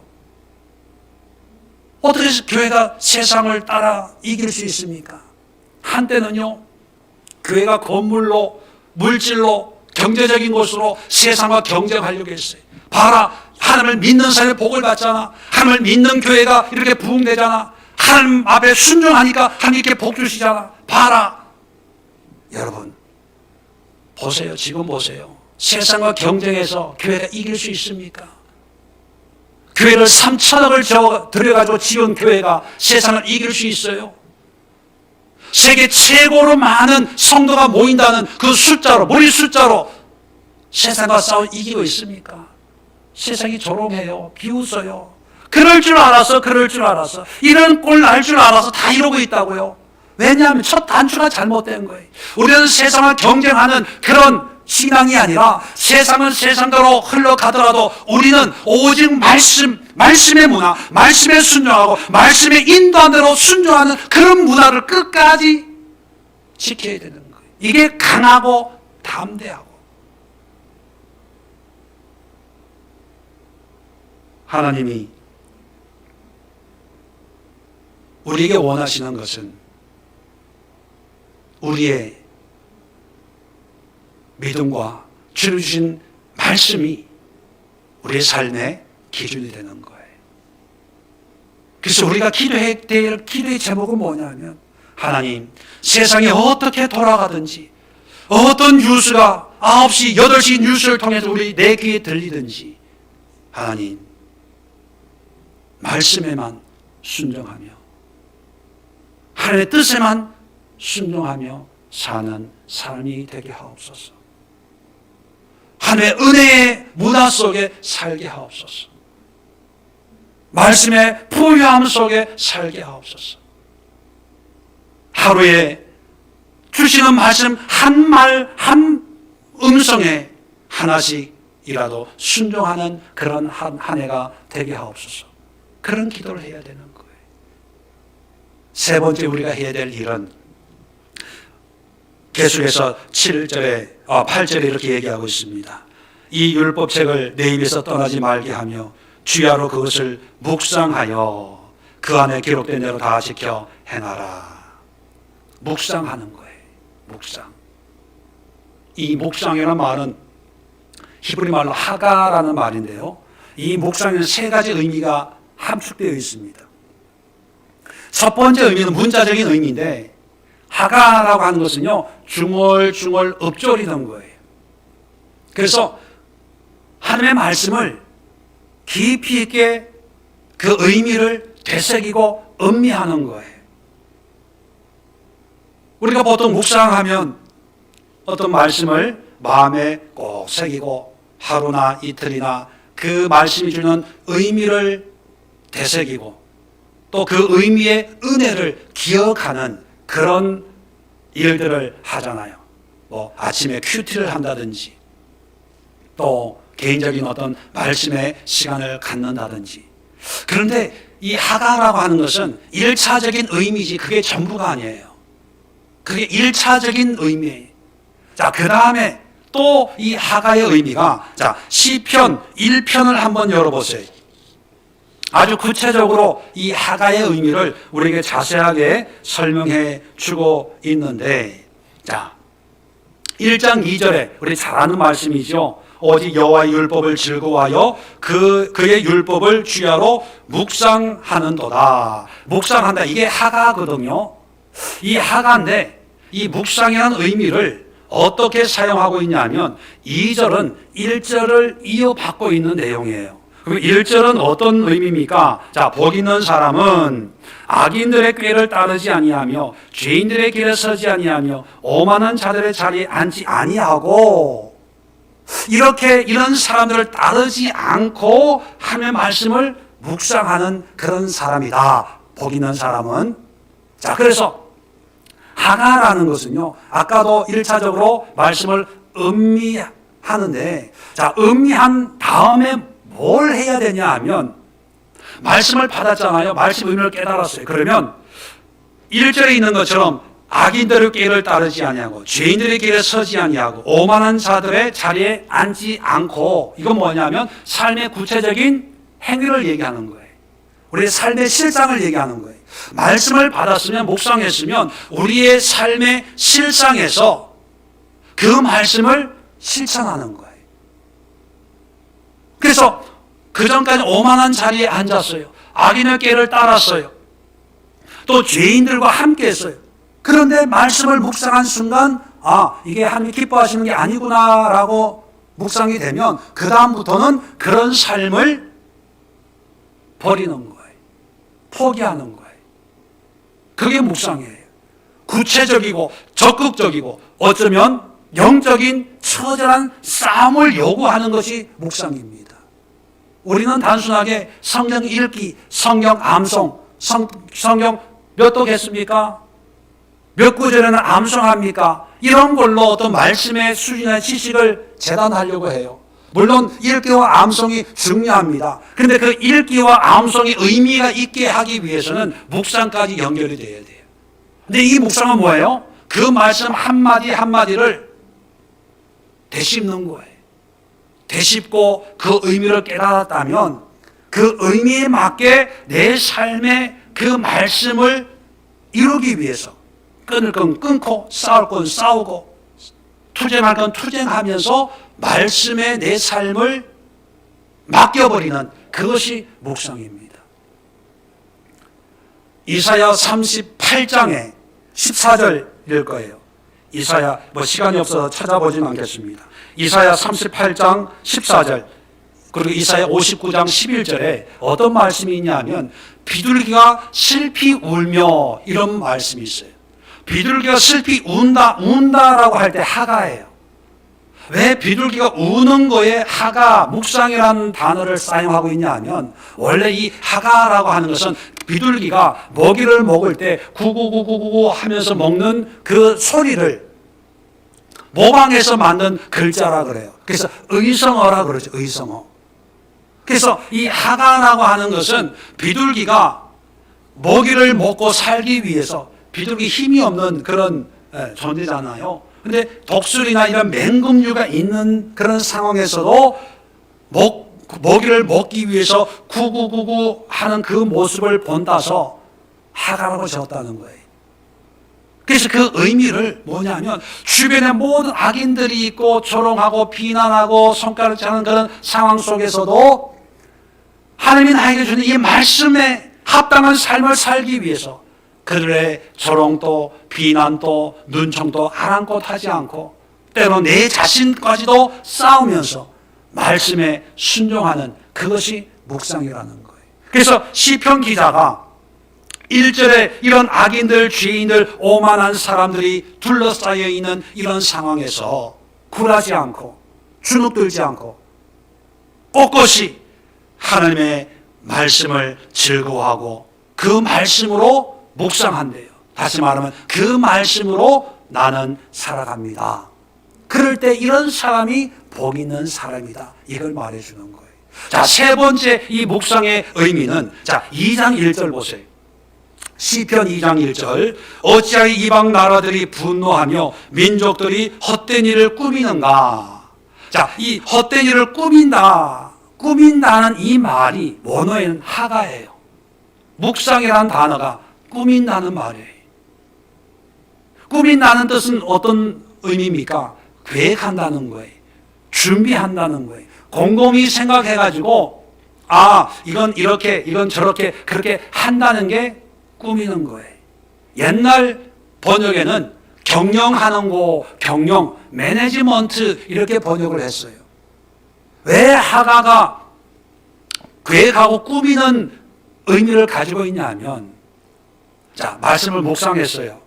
어떻게 해서 교회가 세상을 따라 이길 수 있습니까? 한때는요, 교회가 건물로, 물질로, 경제적인 것으로 세상과 경쟁하려고 했어요. 봐라, 하나님을 믿는 사람이 복을 받잖아. 하나님을 믿는 교회가 이렇게 부흥되잖아. 하나님 앞에 순종하니까 하나님 이렇게 복 주시잖아. 봐라. 여러분, 보세요. 지금 보세요. 세상과 경쟁해서 교회가 이길 수 있습니까? 교회를 3천억을 들여가지고 지은 교회가 세상을 이길 수 있어요? 세계 최고로 많은 성도가 모인다는 그 숫자로, 무리 숫자로 세상과 싸워 이기고 있습니까? 세상이 조롱해요. 비웃어요. 그럴 줄 알아서 이런 꼴 날 줄 알아서 다 이러고 있다고요. 왜냐하면 첫 단추가 잘못된 거예요. 우리는 세상을 경쟁하는 그런 신앙이 아니라, 세상은 세상대로 흘러가더라도 우리는 오직 말씀의 문화, 말씀에 순종하고 말씀의 인도한 대로 순종하는 그런 문화를 끝까지 지켜야 되는 거예요. 이게 강하고 담대하고 하나님이 우리에게 원하시는 것은 우리의 믿음과 주를 주신 말씀이 우리의 삶의 기준이 되는 거예요. 그래서 우리가 기도해야 될 기도의 제목은 뭐냐면 하나님, 세상이 어떻게 돌아가든지 어떤 뉴스가 9시, 8시 뉴스를 통해서 내 귀에 들리든지 하나님, 말씀에만 순종하며 하나님의 뜻에만 순종하며 사는 삶이 되게 하옵소서. 하나님의 은혜의 문화 속에 살게 하옵소서. 말씀의 부유함 속에 살게 하옵소서. 하루에 주시는 말씀 한 말, 한 음성에 하나씩이라도 순종하는 그런 한 해가 되게 하옵소서. 그런 기도를 해야 되는 거예요. 세 번째 우리가 해야 될 일은 계속해서 8절에 이렇게 얘기하고 있습니다. 이 율법책을 내 입에서 떠나지 말게 하며 주야로 그것을 묵상하여 그 안에 기록된 대로 다 지켜 행하라. 묵상하는 거예요. 묵상. 이 묵상이라는 말은 히브리 말로 하가라는 말인데요. 이 묵상에는 세 가지 의미가 함축되어 있습니다. 첫 번째 의미는 문자적인 의미인데 하가라고 하는 것은요, 중얼중얼 읊조리는 거예요. 그래서 하나님의 말씀을 깊이 있게 그 의미를 되새기고 음미하는 거예요. 우리가 보통 묵상하면 어떤 말씀을 마음에 꼭 새기고 하루나 이틀이나 그 말씀이 주는 의미를 되새기고 또 그 의미의 은혜를 기억하는 그런 일들을 하잖아요. 뭐 아침에 큐티를 한다든지 또 개인적인 어떤 말씀의 시간을 갖는다든지. 그런데 이 하가라고 하는 것은 1차적인 의미지 그게 전부가 아니에요. 그게 1차적인 의미예요. 자, 그 다음에 또 이 하가의 의미가, 자, 시편 1편을 한번 열어보세요. 아주 구체적으로 이 하가의 의미를 우리에게 자세하게 설명해 주고 있는데, 자, 1장 2절에 우리 잘 아는 말씀이죠. 오직 여호와의 율법을 즐거워하여 그의 율법을 주야로 묵상하는도다. 묵상한다. 이게 하가거든요. 이 하가인데 이 묵상이라는 의미를 어떻게 사용하고 있냐면 2절은 1절을 이어받고 있는 내용이에요. 그럼 1절은 어떤 의미입니까? 자, 복 있는 사람은 악인들의 꾀를 따르지 아니하며 죄인들의 길에 서지 아니하며 오만한 자들의 자리에 앉지 아니하고, 이렇게 이런 사람들을 따르지 않고 하나님의 말씀을 묵상하는 그런 사람이다. 복 있는 사람은. 자, 그래서 하가라는 것은요, 아까도 1차적으로 말씀을 음미하는데, 자, 음미한 다음에 뭘 해야 되냐 하면, 말씀을 받았잖아요. 말씀 의미를 깨달았어요. 그러면 1절에 있는 것처럼 악인들의 길을 따르지 아니하고 죄인들의 길에 서지 아니하고 오만한 자들의 자리에 앉지 않고, 이건 뭐냐면 삶의 구체적인 행위를 얘기하는 거예요. 우리의 삶의 실상을 얘기하는 거예요. 말씀을 받았으면, 묵상했으면 우리의 삶의 실상에서 그 말씀을 실천하는 거예요. 그래서 그 전까지 오만한 자리에 앉았어요. 악인의 길을 따랐어요. 또 죄인들과 함께 했어요. 그런데 말씀을 묵상한 순간, 아, 이게 하나님이 기뻐하시는 게 아니구나라고 묵상이 되면 그 다음부터는 그런 삶을 버리는 거예요. 포기하는 거예요. 그게 묵상이에요. 구체적이고 적극적이고 어쩌면 영적인 처절한 싸움을 요구하는 것이 묵상입니다. 우리는 단순하게 성경 읽기, 성경 암송, 성경 몇 독했습니까? 몇 구절에는 암송합니까? 이런 걸로 어떤 말씀의 수준의 지식을 재단하려고 해요. 물론 읽기와 암송이 중요합니다. 그런데 그 읽기와 암송이 의미가 있게 하기 위해서는 묵상까지 연결이 돼야 돼요. 근데 이 묵상은 뭐예요? 그 말씀 한마디 한마디를 되씹는 거예요. 되씹고 그 의미를 깨달았다면 그 의미에 맞게 내 삶의 그 말씀을 이루기 위해서 끊을 건 끊고 싸울 건 싸우고 투쟁할 건 투쟁하면서 말씀에 내 삶을 맡겨버리는 그것이 묵상입니다. 이사야 38장에 14절일 거예요. 이사야 시간이 없어서 찾아보진 않겠습니다. 이사야 38장 14절 그리고 이사야 59장 11절에 어떤 말씀이 있냐면 비둘기가 슬피 울며 이런 말씀이 있어요. 비둘기가 슬피 운다라고 할 때 하가예요. 왜 비둘기가 우는 거에 하가, 묵상이라는 단어를 사용하고 있냐 하면 원래 이 하가라고 하는 것은 비둘기가 먹이를 먹을 때 구구구구구 하면서 먹는 그 소리를 모방해서 만든 글자라 그래요. 그래서 의성어라 그러죠. 의성어. 그래서 이 하가라고 하는 것은 비둘기가 먹이를 먹고 살기 위해서 비둘기 힘이 없는 그런 존재잖아요. 근데 독수리나 이런 맹금류가 있는 그런 상황에서도 먹이를 먹기 위해서 구구구구 하는 그 모습을 본다서 하가라고 적었다는 거예요. 그래서 그 의미를 뭐냐면 주변에 모든 악인들이 있고 조롱하고 비난하고 손가락 자는 그런 상황 속에서도 하나님이 나에게 주는 이 말씀에 합당한 삶을 살기 위해서 그들의 조롱도 비난도 눈총도 아랑곳하지 않고 때로 내 자신까지도 싸우면서 말씀에 순종하는 그것이 묵상이라는 거예요. 그래서 시편 기자가 1절에 이런 악인들, 죄인들, 오만한 사람들이 둘러싸여 있는 이런 상황에서 굴하지 않고 주눅들지 않고 꼿꼿이 하나님의 말씀을 즐거워하고 그 말씀으로 묵상한대요. 다시 말하면 그 말씀으로 나는 살아갑니다. 그럴 때 이런 사람이 복 있는 사람이다. 이걸 말해주는 거예요. 자, 세 번째 이 묵상의 의미는 2장 1절 보세요. 시편 2장 1절 어찌하여 이방 나라들이 분노하며 민족들이 헛된 일을 꾸미는가. 자, 이 헛된 일을 꾸민다는 이 말이 원어에는 하가예요. 묵상이라는 단어가 꾸민다는 말이에요. 꾸민다는 뜻은 어떤 의미입니까? 계획한다는 거예요. 준비한다는 거예요. 곰곰이 생각해가지고 이건 이렇게 이건 저렇게 그렇게 한다는 게 꾸미는 거예요. 옛날 번역에는 경영하는 거, 경영, 매니지먼트 이렇게 번역을 했어요. 왜 하가가 계획하고 꾸미는 의미를 가지고 있냐면 말씀을 묵상했어요.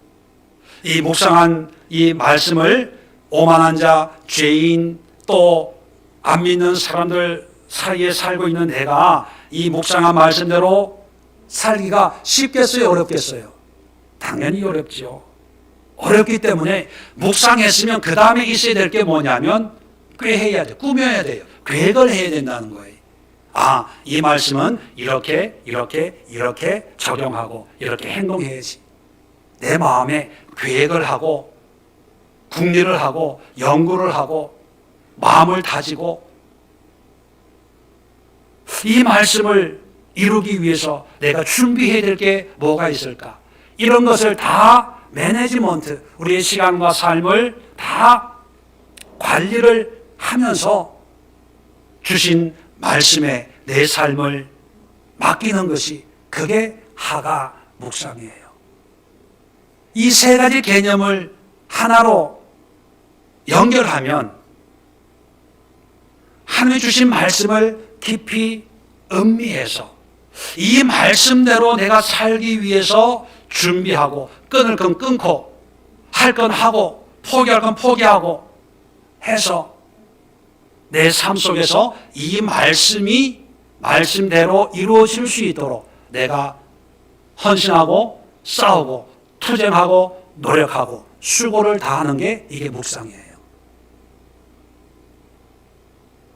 이 묵상한 이 말씀을 오만한 자, 죄인 또 안 믿는 사람들 사이에 살고 있는 내가 이 묵상한 말씀대로 살기가 쉽겠어요? 어렵겠어요? 당연히 어렵죠. 어렵기 때문에 묵상했으면 그 다음에 있어야 될 게 뭐냐면 꾀해야 돼요. 꾸며야 돼요. 계획을 해야 된다는 거예요. 이 말씀은 이렇게 적용하고 이렇게 행동해야지. 내 마음에 계획을 하고 궁리를 하고 연구를 하고 마음을 다지고 이 말씀을 이루기 위해서 내가 준비해야 될 게 뭐가 있을까? 이런 것을 다 매니지먼트, 우리의 시간과 삶을 다 관리를 하면서 주신 말씀에 내 삶을 맡기는 것이 그게 하가 묵상이에요. 이 세 가지 개념을 하나로 연결하면 하나님이 주신 말씀을 깊이 음미해서 이 말씀대로 내가 살기 위해서 준비하고 끊을 건 끊고 할 건 하고 포기할 건 포기하고 해서 내 삶 속에서 이 말씀이 말씀대로 이루어질 수 있도록 내가 헌신하고 싸우고 투쟁하고 노력하고 수고를 다하는 게 이게 묵상이에요.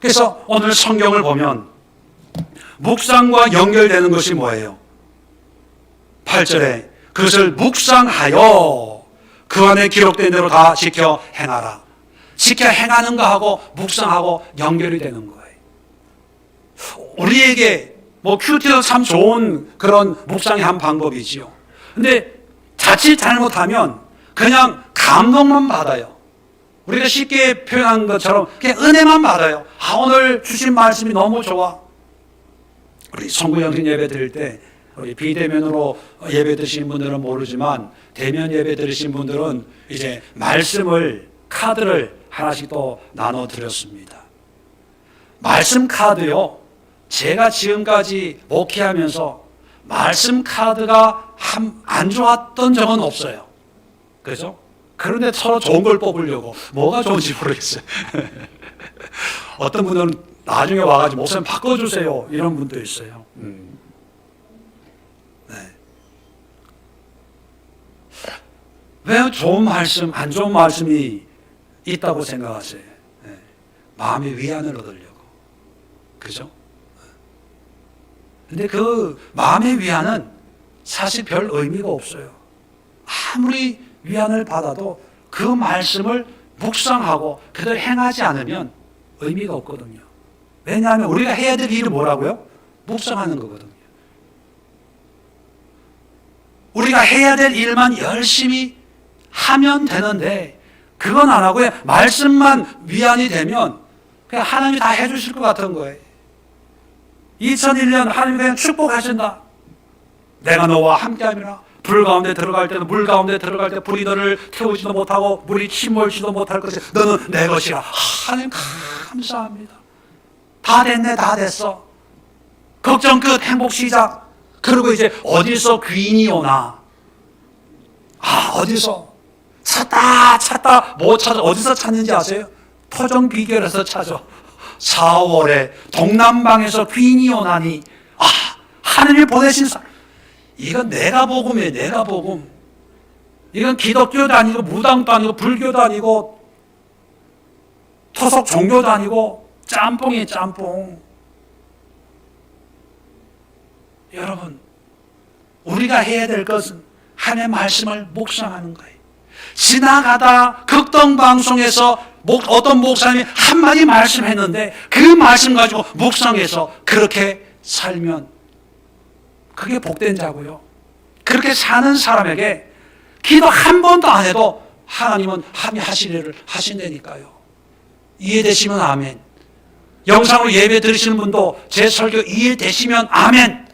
그래서 오늘 성경을 보면 묵상과 연결되는 것이 뭐예요? 8절에 그것을 묵상하여 그 안에 기록된 대로 다 지켜 행하라. 지켜 행하는 거하고 묵상하고 연결이 되는 거예요. 우리에게 큐티도 참 좋은 그런 묵상의 한 방법이지요. 근데 자칫 잘못하면 그냥 감동만 받아요. 우리가 쉽게 표현한 것처럼 그냥 은혜만 받아요. 오늘 주신 말씀이 너무 좋아. 우리 성구영신 예배 드릴 때 우리 비대면으로 예배 드신 분들은 모르지만 대면 예배 드리신 분들은 이제 말씀을 카드를 하나씩 또 나눠 드렸습니다. 말씀 카드요. 제가 지금까지 목회하면서 말씀 카드가 안 좋았던 적은 없어요. 그죠? 그런데 서로 좋은 걸 뽑으려고 뭐가 좋은지 모르겠어요. 어떤 분들은 나중에 와가지고 목사님 바꿔주세요 이런 분도 있어요. 네. 왜 좋은 말씀, 안 좋은 말씀이 있다고 생각하세요? 네. 마음의 위안을 얻으려고. 그죠? 근데 그 마음의 위안은 사실 별 의미가 없어요. 아무리 위안을 받아도 그 말씀을 묵상하고 그대로 행하지 않으면 의미가 없거든요. 왜냐하면 우리가 해야 될 일은 뭐라고요? 묵상하는 거거든요. 우리가 해야 될 일만 열심히 하면 되는데 그건 안 하고요. 말씀만 위안이 되면 그냥 하나님이 다 해주실 것 같은 거예요. 2001년 하나님이 그냥 축복하신다. 내가 너와 함께함이라. 불 가운데 들어갈 때는 물 가운데 들어갈 때 불이 너를 태우지도 못하고 물이 침몰지도 못할 것이 너는 내 것이라. 하나님 감사합니다. 다 됐네, 다 됐어. 걱정 끝, 행복 시작. 그리고 이제 어디서 귀인이 오나? 어디서? 찾다 못 찾아. 어디서 찾는지 아세요? 토종 비결에서 찾아. 4월에 동남방에서 귀인이 오나니 하나님이 보내신 사람. 이건 내가 복음이에요. 내가 복음. 이건 기독교도 아니고 무당도 아니고 불교도 아니고 토속 종교도 아니고 짬뽕이에요. 짬뽕. 여러분, 우리가 해야 될 것은 하나님의 말씀을 묵상하는 거예요. 지나가다 극동방송에서 어떤 목사님이 한마디 말씀했는데 그 말씀 가지고 묵상해서 그렇게 살면 그게 복된 자고요. 그렇게 사는 사람에게 기도 한 번도 안 해도 하나님은 합의하실 일을 하신다니까요. 이해되시면 아멘. 영상으로 예배 들으시는 분도 제 설교 이해되시면 아멘.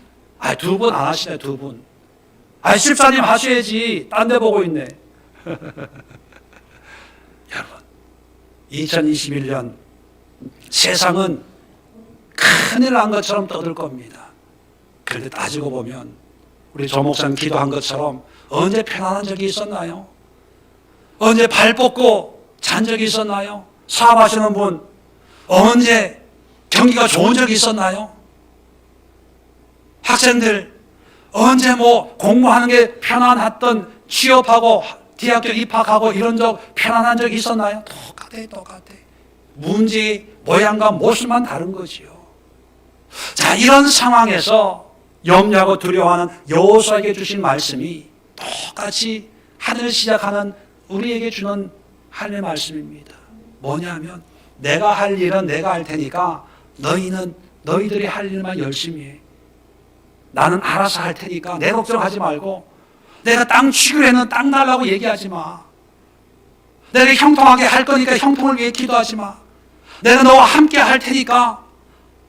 두 분 안 하시네, 두 분. 집사님 하셔야지. 딴 데 보고 있네. 여러분, 2021년 세상은 큰일 난 것처럼 떠들 겁니다. 그런데 따지고 보면 우리 조 목사님 기도한 것처럼 언제 편안한 적이 있었나요? 언제 발 뻗고 잔 적이 있었나요? 사업하시는 분 언제 경기가 좋은 적이 있었나요? 학생들 언제 공부하는 게 편안했던 취업하고 대학교 입학하고 이런 적 편안한 적이 있었나요? 똑같아. 문제 모양과 모습만 다른 거지요. 자, 이런 상황에서 염려하고 두려워하는 여호수아에게 주신 말씀이 똑같이 하늘을 시작하는 우리에게 주는 하나님의 말씀입니다. 뭐냐면 내가 할 일은 내가 할 테니까 너희들이 할 일만 열심히 해. 나는 알아서 할 테니까 내 걱정하지 말고 내가 땅 취급을 했는 땅 달라고 얘기하지 마. 내가 형통하게 할 거니까 형통을 위해 기도하지 마. 내가 너와 함께 할 테니까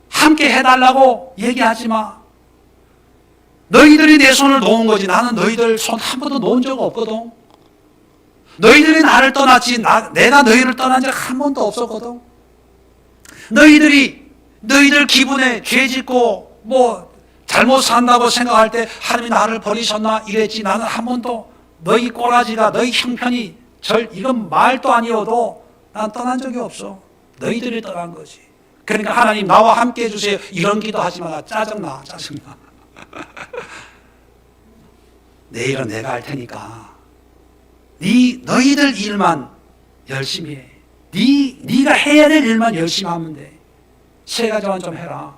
함께 해달라고 얘기하지 마. 너희들이 내 손을 놓은 거지 나는 너희들 손 한 번도 놓은 적 없거든. 너희들이 나를 떠났지 내가 너희를 떠난 적 한 번도 없었거든. 너희들 기분에 죄 짓고 잘못 산다고 생각할 때 하나님이 나를 버리셨나 이랬지 나는 한 번도 너희 꼬라지가 너희 형편이 이건 말도 아니어도 난 떠난 적이 없어. 너희들이 떠난 거지. 그러니까 하나님 나와 함께 해주세요. 이런 기도하지 마. 짜증나. 내일은 내가 할 테니까 너희들 일만 열심히 해. 네가 해야 될 일만 열심히 하면 돼. 세 가지만 좀 해라.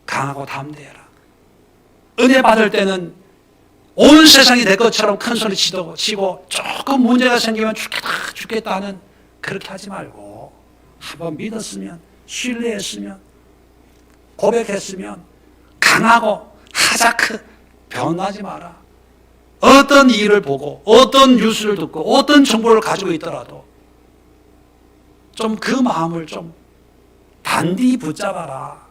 강하고 담대해라. 은혜 받을 때는 온 세상이 내 것처럼 큰 소리 치고 조금 문제가 생기면 죽겠다 하는 그렇게 하지 말고 한번 믿었으면, 신뢰했으면, 고백했으면 강하고 하자크 변하지 마라. 어떤 일을 보고 어떤 뉴스를 듣고 어떤 정보를 가지고 있더라도 좀 그 마음을 좀 단디 붙잡아라.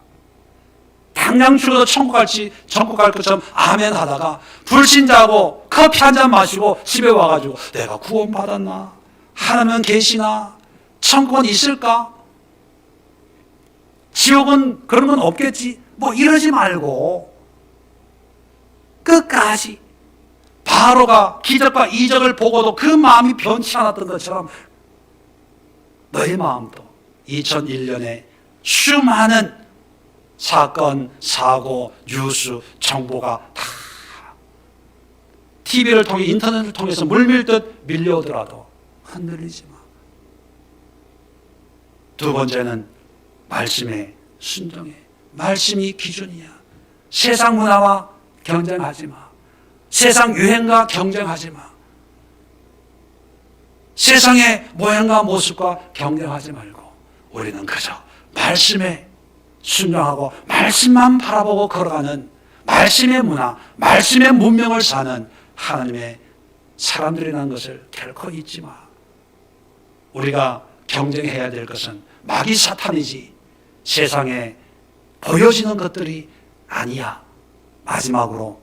당장 죽어서 천국 갈 것처럼 아멘 하다가 불신자하고 커피 한 잔 마시고 집에 와가지고 내가 구원받았나? 하나님은 계시나? 천국은 있을까? 지옥은 그런 건 없겠지? 뭐 이러지 말고 끝까지 바로가 기적과 이적을 보고도 그 마음이 변치 않았던 것처럼 너의 마음도 2001년에 수많은 사건, 사고, 뉴스, 정보가 다 TV를 통해 인터넷을 통해서 물밀듯 밀려오더라도 흔들리지 마. 두 번째는 말씀에 순종해. 말씀이 기준이야. 세상 문화와 경쟁하지 마. 세상 유행과 경쟁하지 마. 세상의 모양과 모습과 경쟁하지 말고 우리는 그저 말씀에 순종하고 말씀만 바라보고 걸어가는 말씀의 문화, 말씀의 문명을 사는 하나님의 사람들이라는 것을 결코 잊지 마. 우리가 경쟁해야 될 것은 마귀 사탄이지 세상에 보여지는 것들이 아니야. 마지막으로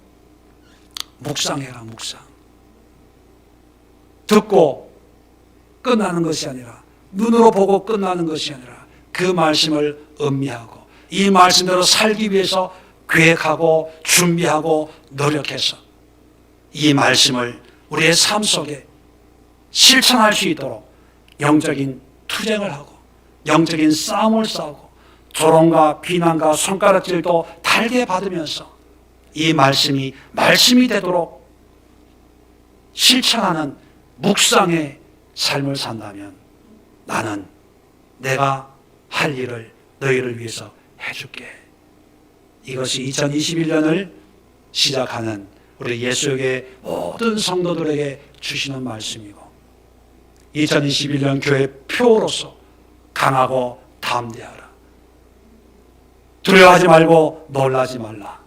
묵상해라. 묵상. 듣고 끝나는 것이 아니라, 눈으로 보고 끝나는 것이 아니라 그 말씀을 음미하고 이 말씀대로 살기 위해서 계획하고 준비하고 노력해서 이 말씀을 우리의 삶 속에 실천할 수 있도록 영적인 투쟁을 하고 영적인 싸움을 싸우고 조롱과 비난과 손가락질도 달게 받으면서 이 말씀이 되도록 실천하는 묵상의 삶을 산다면 나는 내가 할 일을 너희를 위해서 해줄게. 이것이 2021년을 시작하는 우리 예수의 모든 성도들에게 주시는 말씀이고 2021년 교회 표로서 강하고 담대하라. 두려워하지 말고 놀라지 말라.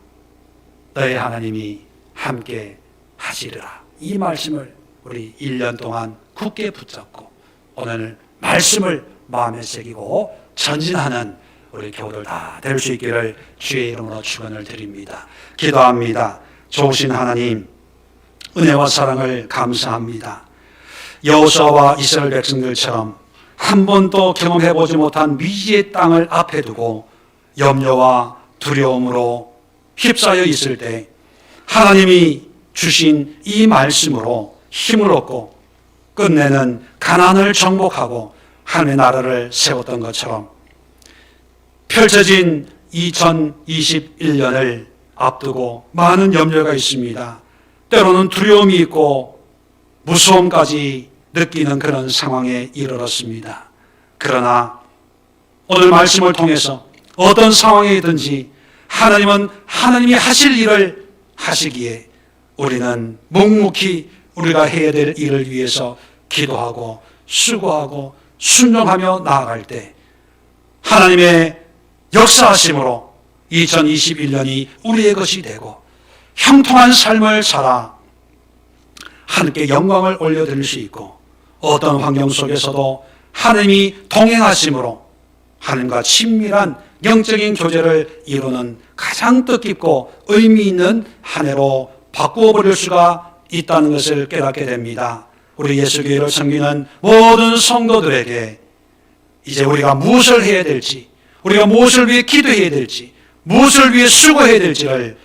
너희 하나님이 함께 하시리라. 이 말씀을 우리 1년 동안 굳게 붙잡고 오늘 말씀을 마음에 새기고 전진하는 우리 교우들 다 될 수 있기를 주의 이름으로 축원을 드립니다. 기도합니다. 좋으신 하나님, 은혜와 사랑을 감사합니다. 여호수아와 이스라엘 백성들처럼 한 번도 경험해보지 못한 미지의 땅을 앞에 두고 염려와 두려움으로 휩싸여 있을 때 하나님이 주신 이 말씀으로 힘을 얻고 끝내는 가나안을 정복하고 하나님의 나라를 세웠던 것처럼 펼쳐진 2021년을 앞두고 많은 염려가 있습니다. 때로는 두려움이 있고 무서움까지 느끼는 그런 상황에 이르렀습니다. 그러나 오늘 말씀을 통해서 어떤 상황이든지 하나님은 하나님이 하실 일을 하시기에 우리는 묵묵히 우리가 해야 될 일을 위해서 기도하고 수고하고 순종하며 나아갈 때 하나님의 역사하심으로 2021년이 우리의 것이 되고 형통한 삶을 살아 하나님께 영광을 올려드릴 수 있고 어떤 환경 속에서도 하나님이 동행하심으로 하나님과 친밀한 영적인 교제를 이루는 가장 뜻깊고 의미 있는 한 해로 바꾸어 버릴 수가 있다는 것을 깨닫게 됩니다. 우리 예수교회를 섬기는 모든 성도들에게 이제 우리가 무엇을 해야 될지, 우리가 무엇을 위해 기도해야 될지, 무엇을 위해 수고해야 될지를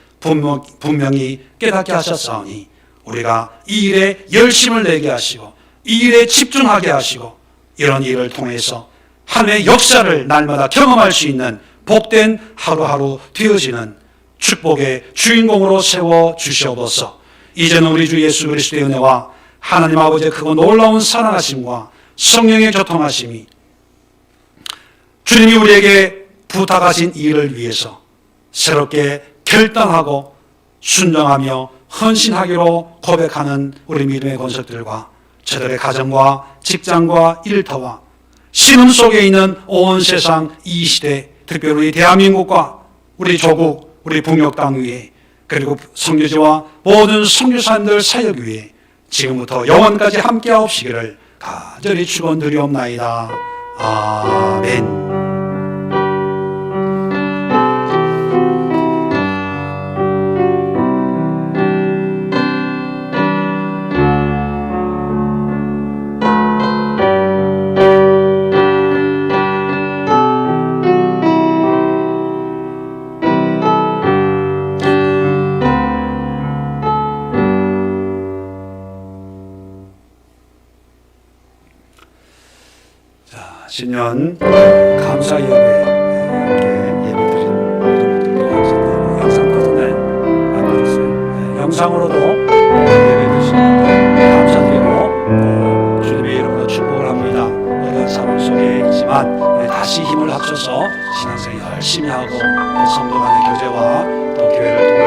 분명히 깨닫게 하셨사오니 우리가 이 일에 열심을 내게 하시고 이 일에 집중하게 하시고 이런 일을 통해서 하나님의 역사를 날마다 경험할 수 있는 복된 하루하루 되어지는 축복의 주인공으로 세워주시옵소서. 이제는 우리 주 예수 그리스도의 은혜와 하나님 아버지의 크고 놀라운 사랑하심과 성령의 교통하심이 주님이 우리에게 부탁하신 일을 위해서 새롭게 결단하고 순종하며 헌신하기로 고백하는 우리 믿음의 권속들과 저들의 가정과 직장과 일터와 신음 속에 있는 온 세상 이 시대, 특별히 우리 대한민국과 우리 조국, 우리 북녘 땅 위에, 그리고 선교지와 모든 선교사님들 사역 위에 지금부터 영원까지 함께하옵시기를 간절히 축원드리옵나이다. 아멘. 신년 감사 예배 함께 예배드린 모든 분들께 감사드리고 영상 터졌네? 안 터졌어요? 영상으로도 예배 드시는 분들 감사드리고 주님의 이름으로 축복을 합니다. 어려운 상황 속에 있지만 다시 힘을 합쳐서 신앙생활 열심히 하고 또 성도 간의 교제와 또 교회를